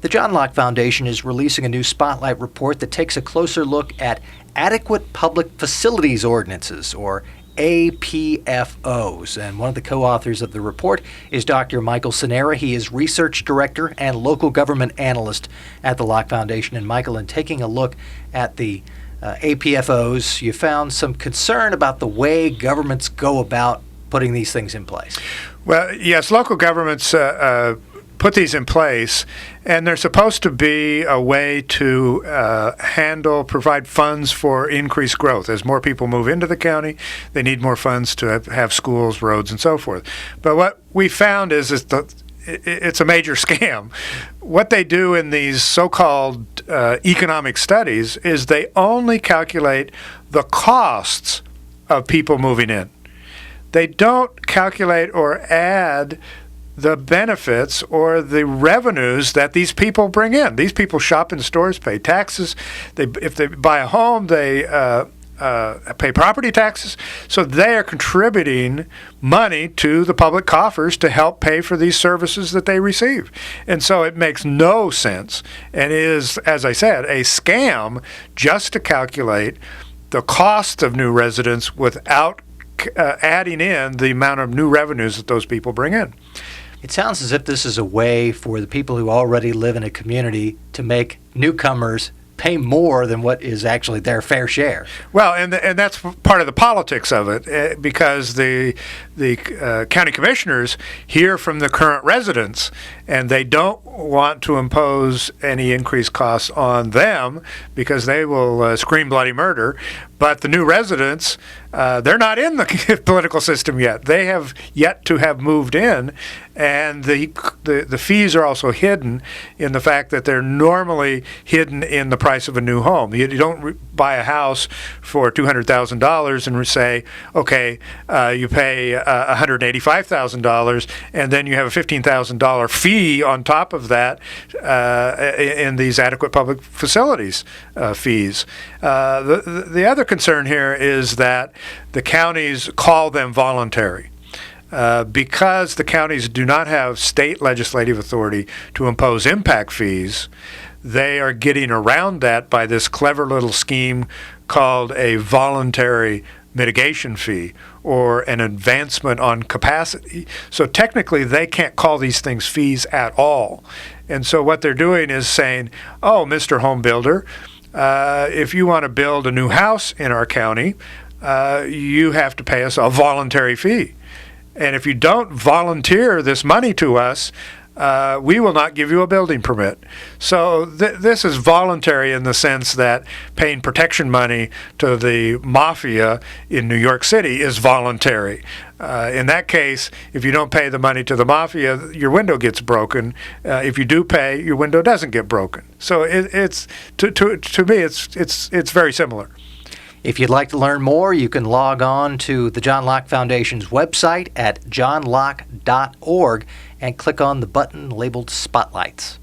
The John Locke Foundation is releasing a new spotlight report that takes a closer look at Adequate Public Facilities Ordinances, or APFOs. And one of the co-authors of the report is Dr. Michael Sanera. He is Research Director and Local Government Analyst at the Locke Foundation. And Michael, in taking a look at the APFOs, you found some concern about the way governments go about putting these things in place. Well, yes, local governments put these in place, and they're supposed to be a way to provide funds for increased growth. As more people move into the county, they need more funds to have schools, roads, and so forth. But what we found is it's a major scam. What they do in these so-called economic studies is they only calculate the costs of people moving in. They don't calculate or add the benefits or the revenues that these people bring in. These people shop in stores, pay taxes. If they buy a home, they pay property taxes. So they are contributing money to the public coffers to help pay for these services that they receive. And so it makes no sense and is, as I said, a scam just to calculate the cost of new residents without adding in the amount of new revenues that those people bring in. It sounds as if this is a way for the people who already live in a community to make newcomers pay more than what is actually their fair share. Well, and that's part of the politics of it, because the county commissioners hear from the current residents, and they don't want to impose any increased costs on them because they will scream bloody murder. But the new residents, they're not in the political system yet. They have yet to have moved in, and the fees are also hidden in the fact that they're normally hidden in the price of a new home. You don't buy a house for $200,000 and say, okay, you pay $185,000, and then you have a $15,000 fee on top of that in these adequate public facilities fees. The other concern here is that the counties call them voluntary. Because the counties do not have state legislative authority to impose impact fees, they are getting around that by this clever little scheme called a voluntary mitigation fee, or an advancement on capacity. So technically they can't call these things fees at all. And so what they're doing is saying, oh, Mr. Home Builder, if you want to build a new house in our county, you have to pay us a voluntary fee. And if you don't volunteer this money to us, we will not give you a building permit. So this is voluntary in the sense that paying protection money to the mafia in New York City is voluntary. In that case, if you don't pay the money to the mafia, your window gets broken. If you do pay, your window doesn't get broken. So it's to me, it's very similar. If you'd like to learn more, you can log on to the John Locke Foundation's website at johnlocke.org and click on the button labeled Spotlights.